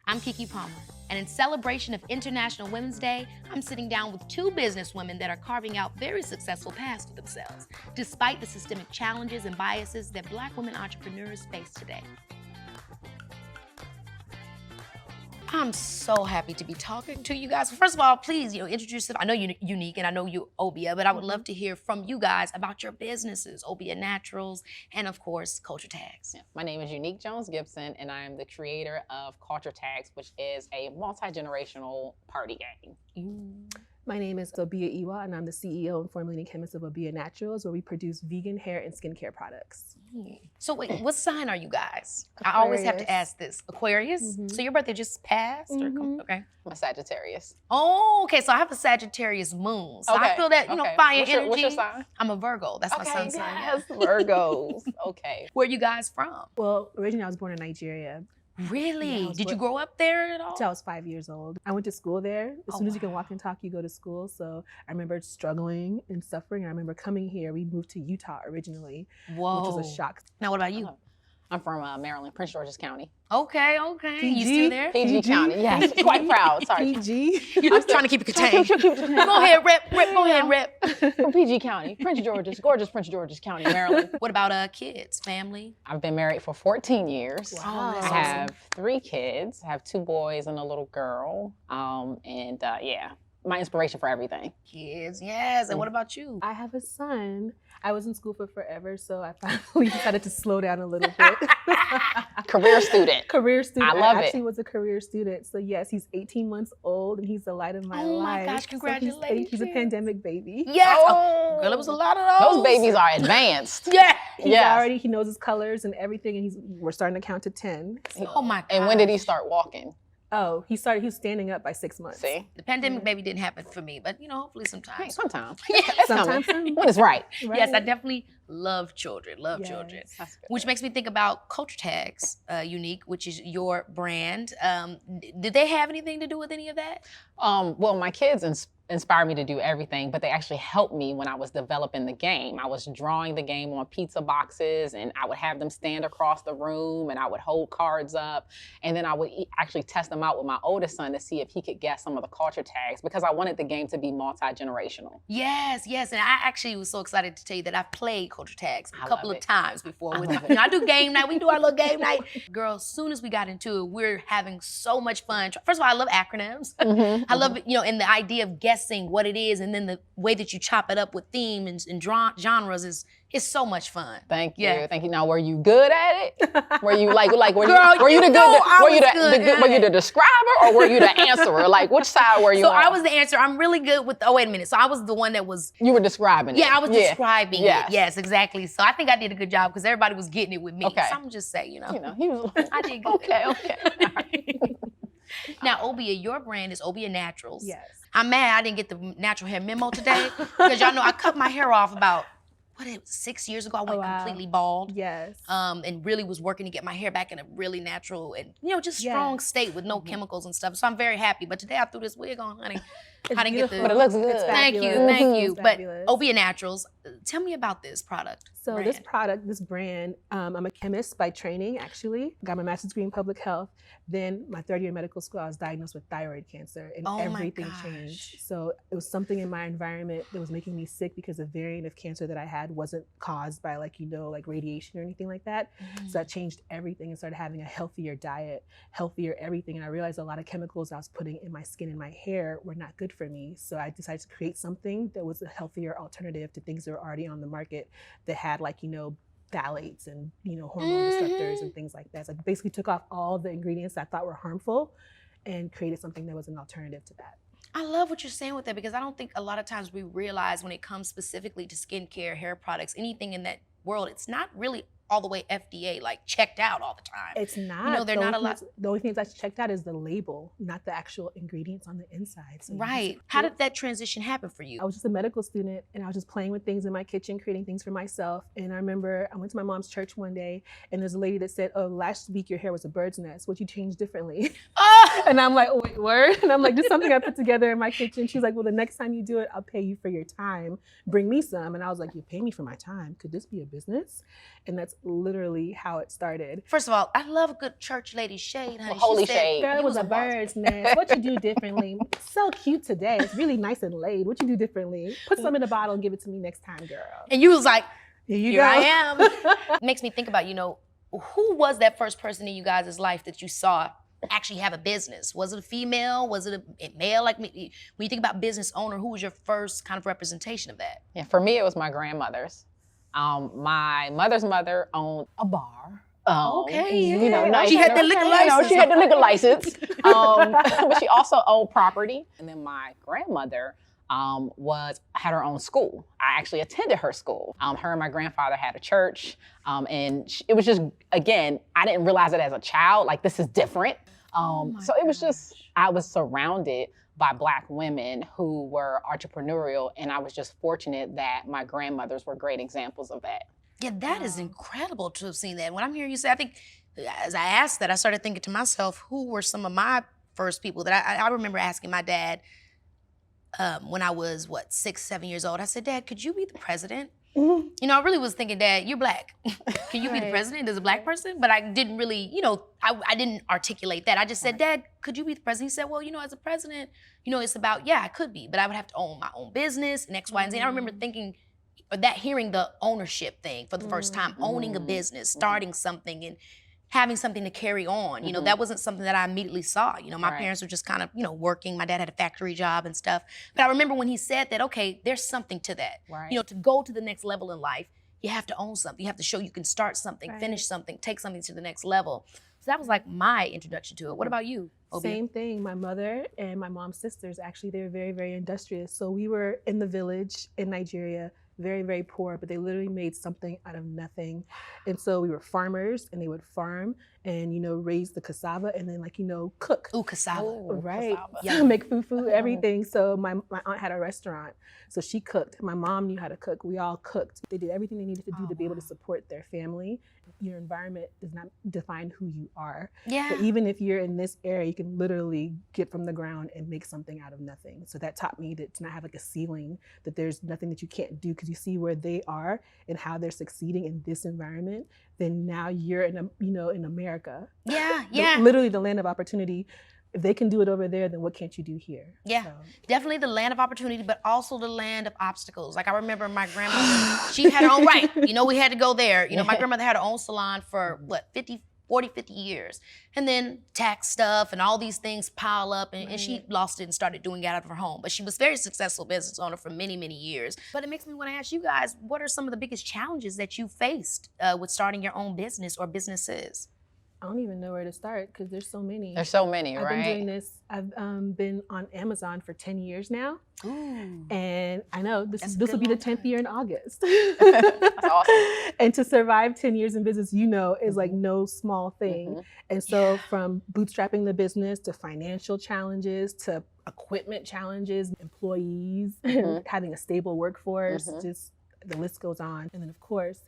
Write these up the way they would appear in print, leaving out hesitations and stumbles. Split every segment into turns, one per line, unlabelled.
I'm Keke Palmer, and in celebration of International Women's Day, I'm sitting down with two businesswomen that are carving out very successful paths for themselves, despite the systemic challenges and biases that Black women entrepreneurs face today. I'm so happy to be talking to you guys. First of all, please, introduce yourself. I know you're Eunique and I know you Obia, but I would love to hear from you guys about your businesses, Obi Your Naturals, and of course, Culture Tags.
Yeah. My name is Ewah Gibson, and I am the creator of Culture Tags, which is a multi-generational party game.
My name is Obia Ewah, and I'm the CEO and formulating chemist of Obi Your Naturals, where we produce vegan hair and skincare products.
So wait, what sign are you guys?
Aquarius.
I always have to ask this. Aquarius? So your birthday just passed? Or, okay.
I'm a Sagittarius.
Oh, okay. So I have a Sagittarius moon. So I feel that, fire energy.
What's your sign?
I'm a Virgo. That's my sun sign.
Yes, Virgos. Okay.
Where are you guys from?
Well, originally I was born in Nigeria.
Really?
Yeah,
Did you grow up there at all?
Until I was 5 years old. I went to school there. As soon as you can walk and talk, you go to school. So I remember struggling and suffering. I remember coming here. We moved to Utah originally, which was a shock.
Now, what about you?
I'm from Maryland, Prince George's County.
Okay.
PG?
You still there?
PG County, yes. Quite proud, sorry.
PG?
You're just trying to keep it contained. Go ahead, rep. Go ahead, rep.
From PG County, gorgeous Prince George's County, Maryland.
What about kids, family?
I've been married for 14 years.
Wow.
I have 3 kids. I have 2 boys and a little girl. Yeah, my inspiration for everything.
Kids, yes. And what about you?
I have a son. I was in school for forever, so I finally decided to slow down a little bit.
Career student.
Career student.
I love
I
it.
actually was a career student. So yes, he's 18 months old and he's the light of my life.
Oh my gosh,
So
congratulations.
he's a pandemic baby.
Yes.
Oh,
girl, it was a lot of those.
Those babies are advanced.
Yeah.
He knows his colors and everything, and we're starting to count to 10. So.
Oh my god.
And when did he start walking?
Oh, he was standing up by 6 months.
See?
The pandemic maybe didn't happen for me, but hopefully sometime.
Hey, sometimes.
Sometimes.
When it's right.
Yes, I definitely love children. Children.
That's good.
Which makes me think about Culture Tags, Eunique, which is your brand. Did they have anything to do with any of that?
Well, my kids inspired me to do everything, but they actually helped me when I was developing the game. I was drawing the game on pizza boxes, and I would have them stand across the room, and I would hold cards up, and then I would actually test them out with my oldest son to see if he could guess some of the culture tags, because I wanted the game to be multi-generational.
Yes, and I actually was so excited to tell you that I've played Culture Tags a couple of times before. I do game night. We do our little game night. Girl, as soon as we got into it, we're having so much fun. First of all, I love acronyms. I love, and the idea of guessing what it is, and then the way that you chop it up with theme and genres is so much fun.
Thank you.
Yeah.
Thank you. Now, were you good at it? Were you were
Girl,
you the describer, or were you the answerer? Like, which side were you on?
I was the answer. I'm really good with, wait a minute. So I was the one that was.
You were describing it.
Yeah, I was describing
yes.
it. Yes, exactly. So I think I did a good job because everybody was getting it with me.
Okay.
So I'm just saying,
he was.
I did good.
Okay.
Now, Obia, your brand is Obi Your Naturals.
Yes.
I'm mad I didn't get the natural hair memo today because y'all know I cut my hair off about 6 years ago. I went completely bald.
Yes.
And really was working to get my hair back in a really natural and just strong state with no chemicals and stuff. So I'm very happy. But today I threw this wig on, honey. I didn't get the.
But it looks good.
Thank you.
It's
But
fabulous.
Obi Your Naturals, tell me about this product.
So this brand, I'm a chemist by training, actually. Got my master's degree in public health. Then my 3rd year in medical school, I was diagnosed with thyroid cancer, and everything changed. So it was something in my environment that was making me sick because the variant of cancer that I had wasn't caused by radiation or anything like that. So that changed everything and started having a healthier diet, healthier everything. And I realized a lot of chemicals I was putting in my skin and my hair were not good for me. So I decided to create something that was a healthier alternative to things that were already on the market that had phthalates and hormone disruptors and things like that. So I basically took off all the ingredients that I thought were harmful and created something that was an alternative to that.
I love what you're saying with that because I don't think a lot of times we realize when it comes specifically to skincare, hair products, anything in that world, it's not really all the way FDA checked out all the time.
It's not.
They're not a lot.
The only thing that's checked out is the label, not the actual ingredients on the inside. So
right. How did that transition happen for you?
I was just a medical student and I was just playing with things in my kitchen, creating things for myself. And I remember I went to my mom's church one day and there's a lady that said, "Oh, last week your hair was a bird's nest. What you changed differently?" And I'm like, "Oh, wait, word?" And I'm like, "This is something I put together in my kitchen." She's like, "Well, the next time you do it, I'll pay you for your time. Bring me some." And I was like, "You pay me for my time? Could this be a business?" And that's literally how it started.
First of all, I love a good church lady shade, honey.
Well, holy
She said,
shade.
Girl, it
you
was a
boss.
bird's nest. What you do differently? So cute today. It's really nice and laid. What you do differently? Put some in a bottle and give it to me next time, girl.
And you was like,
Here
here I am. It makes me think about, who was that first person in you guys' life that you saw actually have a business? Was it a female? Was it a male like me? When you think about business owner, who was your first kind of representation of that?
Yeah, for me, it was my grandmother's. My mother's mother owned a bar.
Okay,
Nice.
She had the liquor license.
She had the liquor license. But she also owned property. And then my grandmother had her own school. I actually attended her school. Her and my grandfather had a church. It was just, again, I didn't realize it as a child, like this is different. So it was just, I was surrounded by Black women who were entrepreneurial, and I was just fortunate that my grandmothers were great examples of that.
Yeah, that is incredible to have seen that. When I'm hearing you say, I think, as I asked that, I started thinking to myself, who were some of my first people that I remember asking my dad when I was, 6, 7 years old. I said, Dad, could you be the president? Mm-hmm. I really was thinking, Dad, you're Black. Can you be the president as a Black person? But I didn't really, I didn't articulate that. I just said, Dad, could you be the president? He said, well, as a president, it's about, yeah, I could be, but I would have to own my own business and X, Y, and Z. And I remember thinking, hearing the ownership thing for the first time, owning a business, starting something and having something to carry on. That wasn't something that I immediately saw. My parents were just kind of, working. My dad had a factory job and stuff. But I remember when he said that, okay, there's something to that.
Right.
To go to the next level in life, you have to own something. You have to show you can start something, finish something, take something to the next level. So that was like my introduction to it. What about you, Obia?
Same thing. My mother and my mom's sisters, actually, they were very, very industrious. So we were in the village in Nigeria, very, very poor, but they literally made something out of nothing. And so we were farmers, and they would farm and, raise the cassava and then cook.
Ooh, cassava.
Right.
Cassava.
Yeah, make fufu, everything. So my aunt had a restaurant. So she cooked. My mom knew how to cook. We all cooked. They did everything they needed to do to be able to support their family. Your environment does not define who you are.
Yeah.
But even if you're in this area, you can literally get from the ground and make something out of nothing. So that taught me to not have a ceiling, that there's nothing that you can't do, because you see where they are and how they're succeeding in this environment. Then now you're in America.
Yeah, yeah.
Literally the land of opportunity. If they can do it over there, then what can't you do here?
Yeah, definitely the land of opportunity, but also the land of obstacles. Like I remember my grandmother, she had her own right. We had to go there. My grandmother had her own salon for 40, 50 years. And then tax stuff and all these things pile up and she lost it and started doing it out of her home. But she was a very successful business owner for many, many years. But it makes me want to ask you guys, what are some of the biggest challenges that you faced with starting your own business or businesses?
I don't even know where to start because there's so many.
There's so many, right?
I've been doing this. I've been on Amazon for 10 years now.
Ooh.
And I know this will be the 10th year in August.
That's awesome.
And to survive 10 years in business, is like no small thing.
Mm-hmm.
And so from bootstrapping the business to financial challenges to equipment challenges, employees, and having a stable workforce, just the list goes on. And then of course,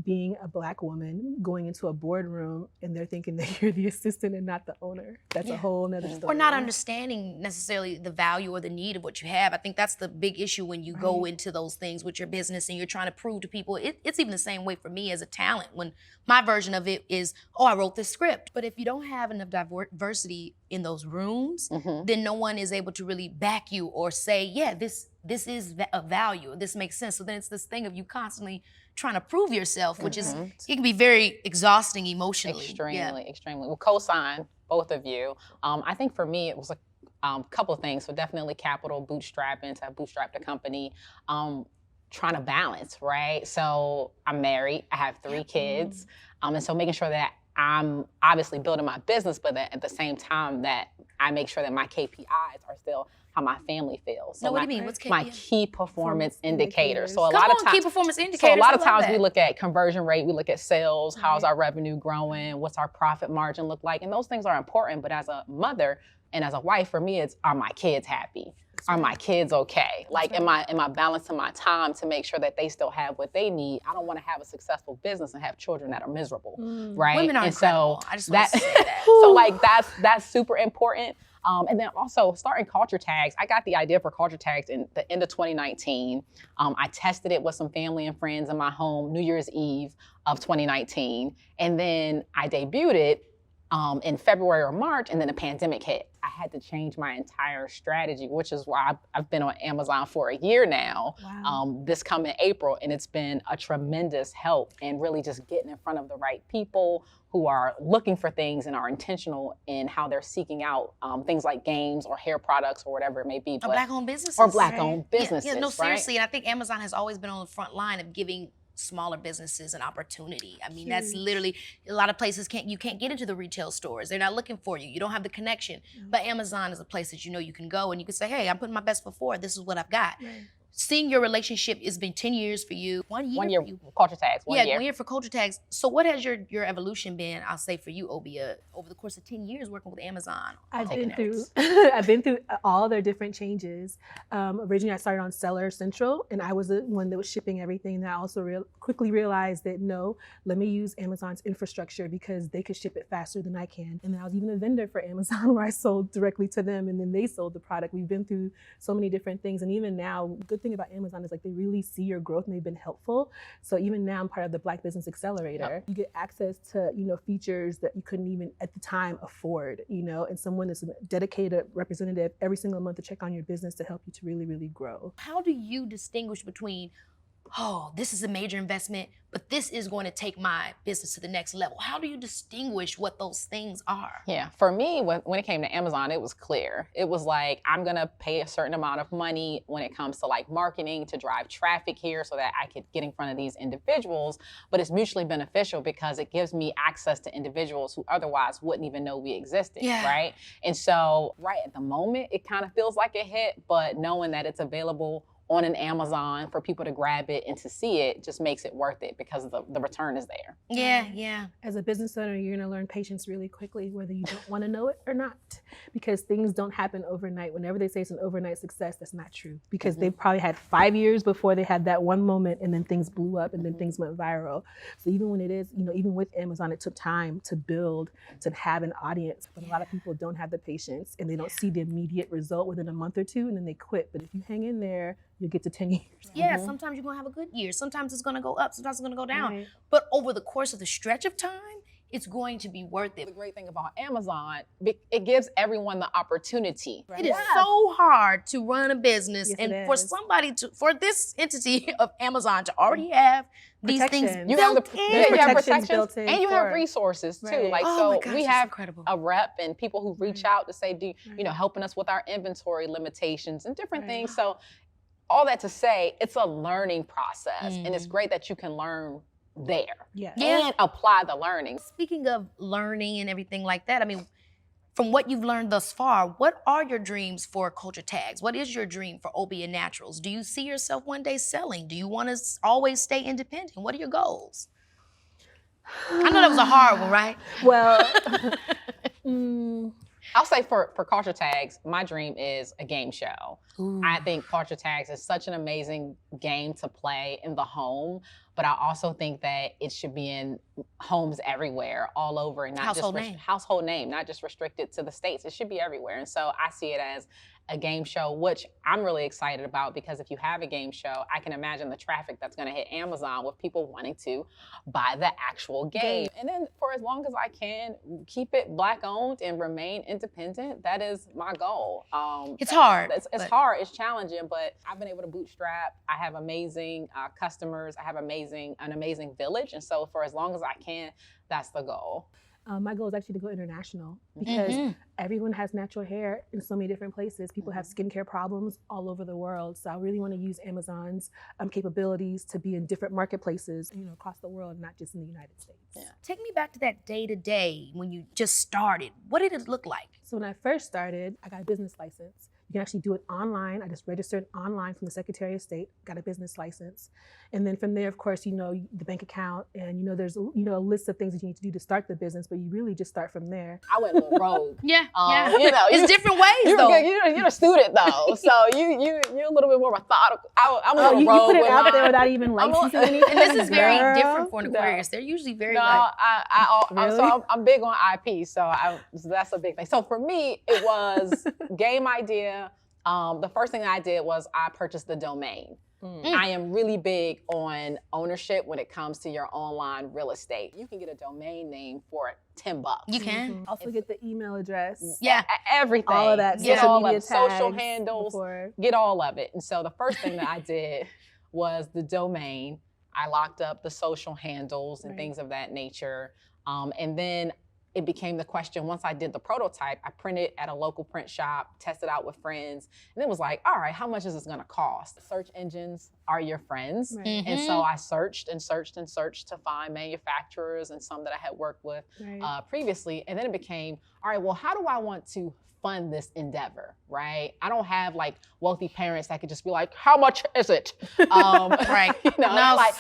being a Black woman going into a boardroom and they're thinking that you're the assistant and not the owner. That's a whole nother story.
Or not understanding necessarily the value or the need of what you have. I think that's the big issue when you go into those things with your business and you're trying to prove to people. It's even the same way for me as a talent. When my version of it is, I wrote this script. But if you don't have enough diversity in those rooms, then no one is able to really back you or say, yeah, this is of value, this makes sense. So then it's this thing of you constantly trying to prove yourself, which is, it can be very exhausting emotionally.
Extremely. We'll co-sign both of you. I think for me, it was a couple of things. So definitely capital, bootstrapping, to bootstrap the company, trying to balance, right? So I'm married, I have 3 kids. And so making sure that I'm obviously building my business, but that at the same time that I make sure that my KPIs are still how my family feels. So
what do you mean? What's KPI?
My key performance indicators. So a
Come
lot
on,
of times,
key performance indicators.
So a lot of
I love
times
that.
we look at conversion rate, we look at sales, how's our revenue growing, what's our profit margin look like, and those things are important. But as a mother and as a wife, for me, it's are my kids happy? Are my kids okay? Like, am I balancing my time to make sure that they still have what they need? I don't want to have a successful business and have children that are miserable, right?
Women are
and
incredible.
so
I just want to say that.
so like that's super important. And then also starting culture tags. I got the idea for culture tags in the end of 2019. I tested it with some family and friends in my home New Year's Eve of 2019. And then I debuted it in February or March, and then the pandemic hit. I had to change my entire strategy, which is why I've been on Amazon for a year now, this coming April, and it's been a tremendous help in really just getting in front of the right people who are looking for things and are intentional in how they're seeking out things like games or hair products or whatever it may be.
Or black-owned businesses.
Or black-owned businesses,
yeah, no,
right?
seriously, and I think Amazon has always been on the front line of giving smaller businesses an opportunity. I mean, that's literally, a lot of places you can't get into the retail stores. They're not looking for you. You don't have the connection. But Amazon is a place that you can go and you can say, hey, I'm putting my best foot forward. This is what I've got. Seeing your relationship, it's been 10 years for you. 1 year.
1 year culture tags. 1 year.
1 year for culture tags. So what has your evolution been, I'll say for you, Obia, over the course of 10 years working with Amazon?
I've been through all their different changes. Originally I started on Seller Central, and I was the one that was shipping everything. And I also quickly realized that no, let me use Amazon's infrastructure because they could ship it faster than I can. And then I was even a vendor for Amazon where I sold directly to them and then they sold the product. We've been through so many different things. And even now, good thing about Amazon is like they really see your growth and they've been helpful. So even now I'm part of the Black Business Accelerator. You get access to, features that you couldn't even at the time afford, and someone is a dedicated representative every single month to check on your business to help you to really, really grow.
How do you distinguish between, oh, this is a major investment, but this is going to take my business to the next level? How do you distinguish what those things are?
Yeah, for me, when it came to Amazon, it was clear. It was like, I'm gonna pay a certain amount of money when it comes to like marketing to drive traffic here so that I could get in front of these individuals, but it's mutually beneficial because it gives me access to individuals who otherwise wouldn't even know we existed, right? And so right at the moment, it kind of feels like a hit, but knowing that it's available on an Amazon for people to grab it and to see it just makes it worth it because the return is there.
Yeah.
As a business owner, you're gonna learn patience really quickly, whether you don't wanna know it or not, because things don't happen overnight. Whenever they say it's an overnight success, that's not true, because they probably had 5 years before they had that one moment and then things blew up and then things went viral. So even when it is, even with Amazon, it took time to build, to have an audience, but a lot of people don't have the patience and they don't see the immediate result within a month or two and then they quit. But if you hang in there, you'll get to 10 years.
Yeah, sometimes you're gonna have a good year. Sometimes it's gonna go up, sometimes it's gonna go down. But over the course of the stretch of time, it's going to be worth it.
The great thing about Amazon, it gives everyone the opportunity.
It is so hard to run a business and for this entity of Amazon to already have these things
you have
protections built in,
and you have resources too. Like we have
incredible.
A rep and people who reach out to say, helping us with our inventory limitations and different things. So all that to say, it's a learning process, and it's great that you can learn there and apply the learning.
Speaking of learning and everything like that, I mean, from what you've learned thus far, what are your dreams for culture tags? What is your dream for Obi Your Naturals? Do you see yourself one day selling? Do you want to always stay independent? What are your goals? I know that was a hard one, right?
Well,
I'll say for culture tags, my dream is a game show.
Ooh.
I think culture tags is such an amazing game to play in the home, but I also think that it should be in homes everywhere, all over, and not household name, not just restricted to the States. It should be everywhere. And so I see it as a game show, which I'm really excited about, because if you have a game show, I can imagine the traffic that's gonna hit Amazon with people wanting to buy the actual game. And then for as long as I can, keep it Black owned and remain independent. That is my goal.
It's hard.
It's hard, it's challenging, but I've been able to bootstrap. I have amazing customers. I have an amazing village. And so for as long as I can, that's the goal.
My goal is actually to go international, because everyone has natural hair in so many different places. People have skincare problems all over the world. So I really want to use Amazon's capabilities to be in different marketplaces, across the world, not just in the United States.
Yeah. Take me back to that day-to-day when you just started. What did it look like?
So when I first started, I got a business license. You can actually do it online. I just registered online from the Secretary of State, got a business license. And then from there, of course, the bank account, and there's a list of things that you need to do to start the business, but you really just start from there.
I went a little rogue.
Yeah.
It's
different ways though.
You're a student though, so you're a little bit more methodical. I'm a little rogue.
You put it out there without even licensing anything.
And this is very different for an Aquarius. They're usually very
Really?
I'm big on IP, so that's a big thing. So for me, it was game idea. The first thing I did was I purchased the domain. I am really big on ownership when it comes to your online real estate. You can get a domain name for $10.
You can.
Also get the email address.
Yeah.
Everything.
All of that.
Get
Social
all
media
of it. Social
tags
handles.
before.
Get all of it. And so the first thing that I did was the domain. I locked up the social handles and things of that nature. And then it became the question, once I did the prototype, I printed at a local print shop, tested out with friends, and it was like, all right, how much is this gonna cost? Search engines are your friends.
Right.
And so I searched to find manufacturers and some that I had worked with previously. And then it became, all right, well, how do I want to fund this endeavor, right? I don't have like wealthy parents that could just be like, how much is it?
Right.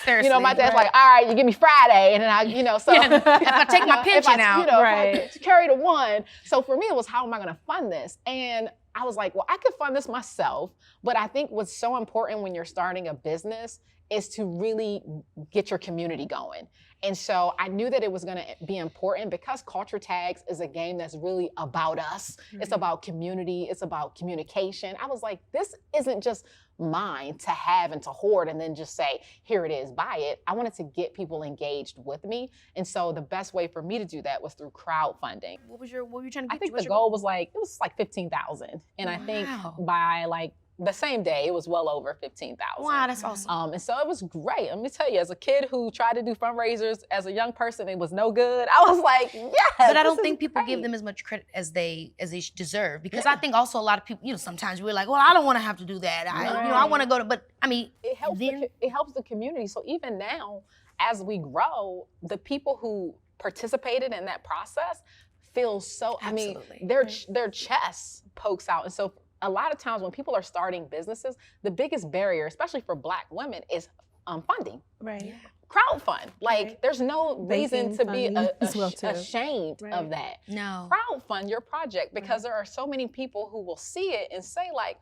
Seriously.
My dad's like, all right, you give me Friday. And then so
if I take my pension out.
If I carry the one. So for me, it was, how am I gonna fund this? And I was like, well, I could fund this myself, but I think what's so important when you're starting a business is to really get your community going. And so I knew that it was gonna be important because Culture Tags is a game that's really about us. It's about community, it's about communication. I was like, this isn't just mine to have and to hoard and then just say, here it is, buy it. I wanted to get people engaged with me. And so the best way for me to do that was through crowdfunding.
What were you trying to get?
I think the goal was like 15,000. And I think by like the same day, it was well over 15,000.
Wow, that's awesome.
And so it was great. Let me tell you, as a kid who tried to do fundraisers as a young person, it was no good. I was like, yes.
But I don't think people give them as much credit as they deserve, because I think also a lot of people, sometimes we're like, well, I don't want to have to do that. I want to go to, but I mean,
it helps the community. So even now, as we grow, the people who participated in that process feel so.
Absolutely.
I mean, their chest pokes out, and so. A lot of times when people are starting businesses, the biggest barrier, especially for Black women, is funding.
Right.
Crowdfund. Like, there's no reason to be ashamed of that.
No.
Crowdfund your project, because there are so many people who will see it and say like,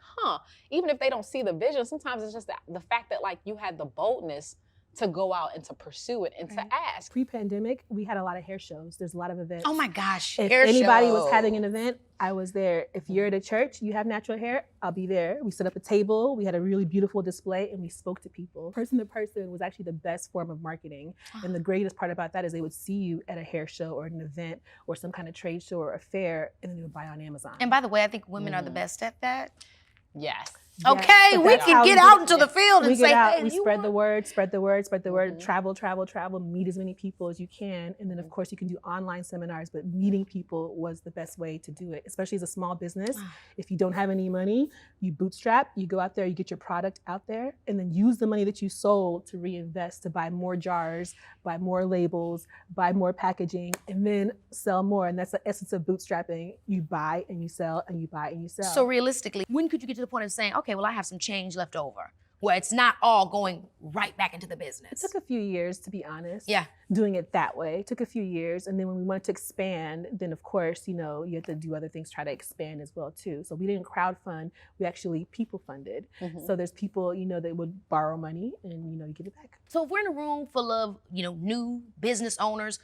even if they don't see the vision, sometimes it's just the fact that like you had the boldness to go out and to pursue it and to ask.
Pre-pandemic, we had a lot of hair shows. There's a lot of events.
Oh my gosh,
if anybody was having an event, I was there. If you're at a church, you have natural hair, I'll be there. We set up a table, we had a really beautiful display, and we spoke to people. Person to person was actually the best form of marketing. And the greatest part about that is they would see you at a hair show or an event or some kind of trade show or a fair, and then they would buy on Amazon.
And by the way, I think women are the best at that.
Yes.
Okay, we can get out into the field and say, hey,
we spread the word, travel, meet as many people as you can. And then of course you can do online seminars, but meeting people was the best way to do it, especially as a small business. If you don't have any money, you bootstrap, you go out there, you get your product out there, and then use the money that you sold to reinvest, to buy more jars, buy more labels, buy more packaging, and then sell more. And that's the essence of bootstrapping. You buy and you sell and you buy and you sell.
So realistically, when could you get to the point of saying, okay, well, I have some change left over, where it's not all going right back into the business?
It took a few years, to be honest.
Yeah.
Doing it that way. It took a few years. And then when we wanted to expand, then of course, you have to do other things, try to expand as well too. So we didn't crowdfund, we actually people funded. So there's people, that would borrow money and, you give it back.
So if we're in a room full of, new business owners,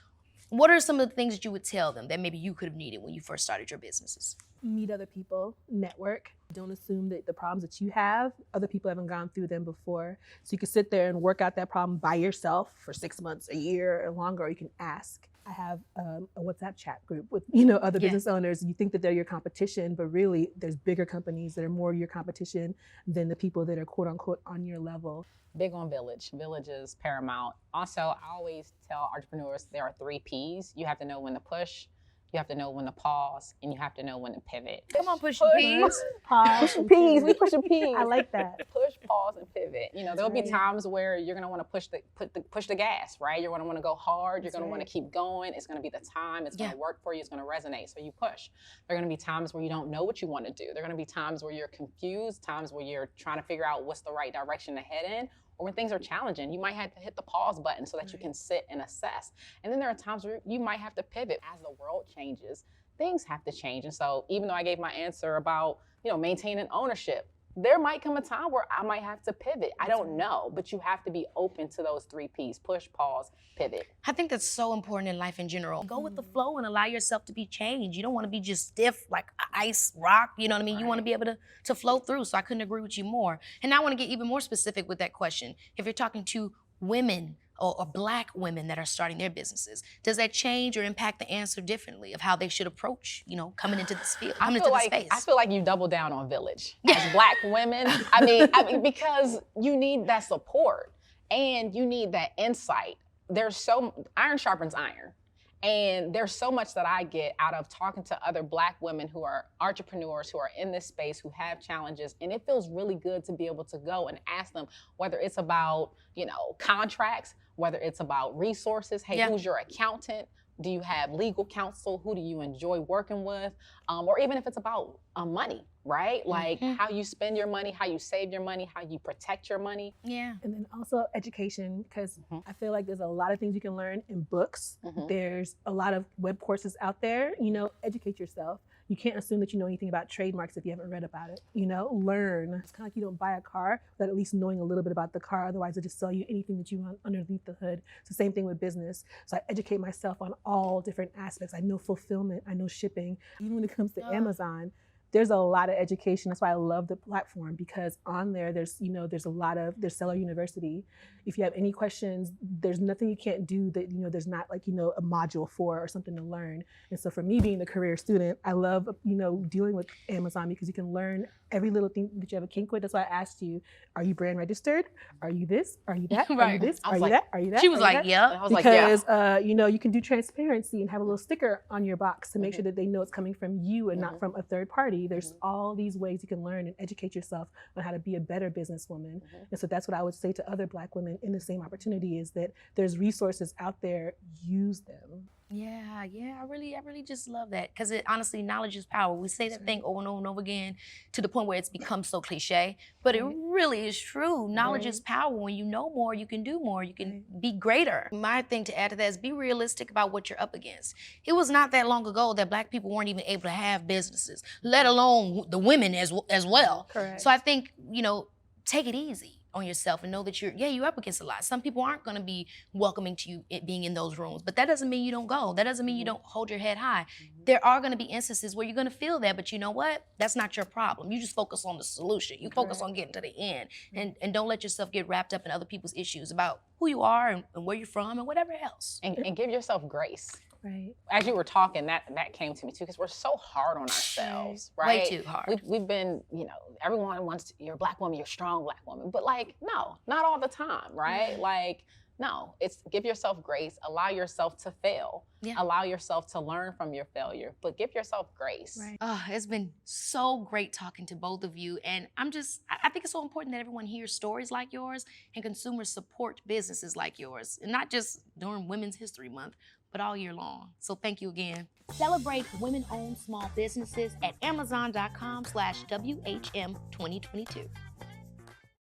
what are some of the things that you would tell them that maybe you could have needed when you first started your businesses?
Meet other people, network. Don't assume that the problems that you have, other people haven't gone through them before. So you can sit there and work out that problem by yourself for 6 months, a year, or longer, or you can ask. I have a WhatsApp chat group with, other business owners. You think that they're your competition, but really there's bigger companies that are more your competition than the people that are quote unquote on your level.
Big on village. Village is paramount. Also, I always tell entrepreneurs there are 3 Ps. You have to know when to push, you have to know when to pause, and you have to know when to pivot.
Come on, push P's.
Pause.
Push P's. We push P's.
I like that.
Push pause, and pivot. You know, there'll be times where you're gonna want to push the gas, right? You're gonna want to go hard. You're gonna want to keep going. It's gonna be the time. It's gonna work for you. It's gonna resonate. So you push. There are gonna be times where you don't know what you want to do. There are gonna be times where you're confused. Times where you're trying to figure out what's the right direction to head in. Or when things are challenging, you might have to hit the pause button so that you can sit and assess. And then there are times where you might have to pivot. As the world changes, things have to change. And so even though I gave my answer about, you know, maintaining ownership, there might come a time where I might have to pivot. I don't know, but you have to be open to those 3 Ps: push, pause, pivot.
I think that's so important in life in general. Go with the flow and allow yourself to be changed. You don't want to be just stiff like ice rock, you know what I mean? You want to be able to flow through. So I couldn't agree with you more. And I want to get even more specific with that question. If you're talking to women or Black women that are starting their businesses, does that change or impact the answer differently of how they should approach, you know, coming into this field, coming into the space?
I feel like you double down on village as Black women. I mean, because you need that support and you need that insight. Iron sharpens iron. And there's so much that I get out of talking to other Black women who are entrepreneurs, who are in this space, who have challenges. And it feels really good to be able to go and ask them, whether it's about, you know, contracts, whether it's about resources. Hey, who's your accountant? Do you have legal counsel? Who do you enjoy working with? Or even if it's about money, right? Like how you spend your money, how you save your money, how you protect your money.
Yeah. And then also education, because I feel like there's a lot of things you can learn in books. There's a lot of web courses out there. You know, educate yourself. You can't assume that you know anything about trademarks if you haven't read about it. You know, learn. It's kind of like you don't buy a car without at least knowing a little bit about the car. Otherwise, they'll just sell you anything that you want underneath the hood. It's the same thing with business. So I educate myself on all different aspects. I know fulfillment. I know shipping. Even when it comes to Amazon, there's a lot of education. That's why I love the platform, because on there, there's Seller University. If you have any questions, there's nothing you can't do that, you know, there's not like, you know, a module for or something to learn. And so for me being a career student, I love, you know, dealing with Amazon because you can learn every little thing that you have a kink with. That's why I asked you, are you brand registered? Are you this? Are you that? Are you this? Are you that? Are you that?
She was like, yeah.
I was like, yeah.
Because, you know, you can do transparency and have a little sticker on your box to make sure that they know it's coming from you and not from a third party. There's all these ways you can learn and educate yourself on how to be a better businesswoman. And so that's what I would say to other Black women in the same opportunity, is that there's resources out there, use them.
Yeah, I really just love that, because honestly, knowledge is power. We say that thing over and over and over again to the point where it's become so cliche, but it really is true. Knowledge is power. When you know more, you can do more, you can be greater. My thing to add to that is be realistic about what you're up against. It was not that long ago that Black people weren't even able to have businesses, let alone the women as well.
Correct.
So I think, you know, take it easy on yourself and know that you're up against a lot. Some people aren't gonna be welcoming to you being in those rooms, but that doesn't mean you don't go. That doesn't mean you don't hold your head high. There are gonna be instances where you're gonna feel that, but you know what? That's not your problem. You just focus on the solution. You focus on getting to the end, and don't let yourself get wrapped up in other people's issues about who you are and where you're from and whatever else.
And give yourself grace.
Right.
As you were talking, that came to me too, because we're so hard on ourselves, right?
Way too hard.
We've been, you know, everyone wants you're a Black woman, you're a strong Black woman, but like, no, not all the time, right? Like, no, it's give yourself grace, allow yourself to fail, allow yourself to learn from your failure, but give yourself grace.
Right. It's been so great talking to both of you, and I think it's so important that everyone hears stories like yours and consumers support businesses like yours, and not just during Women's History Month, but all year long. So thank you again. Celebrate women-owned small businesses at Amazon.com/WHM2022.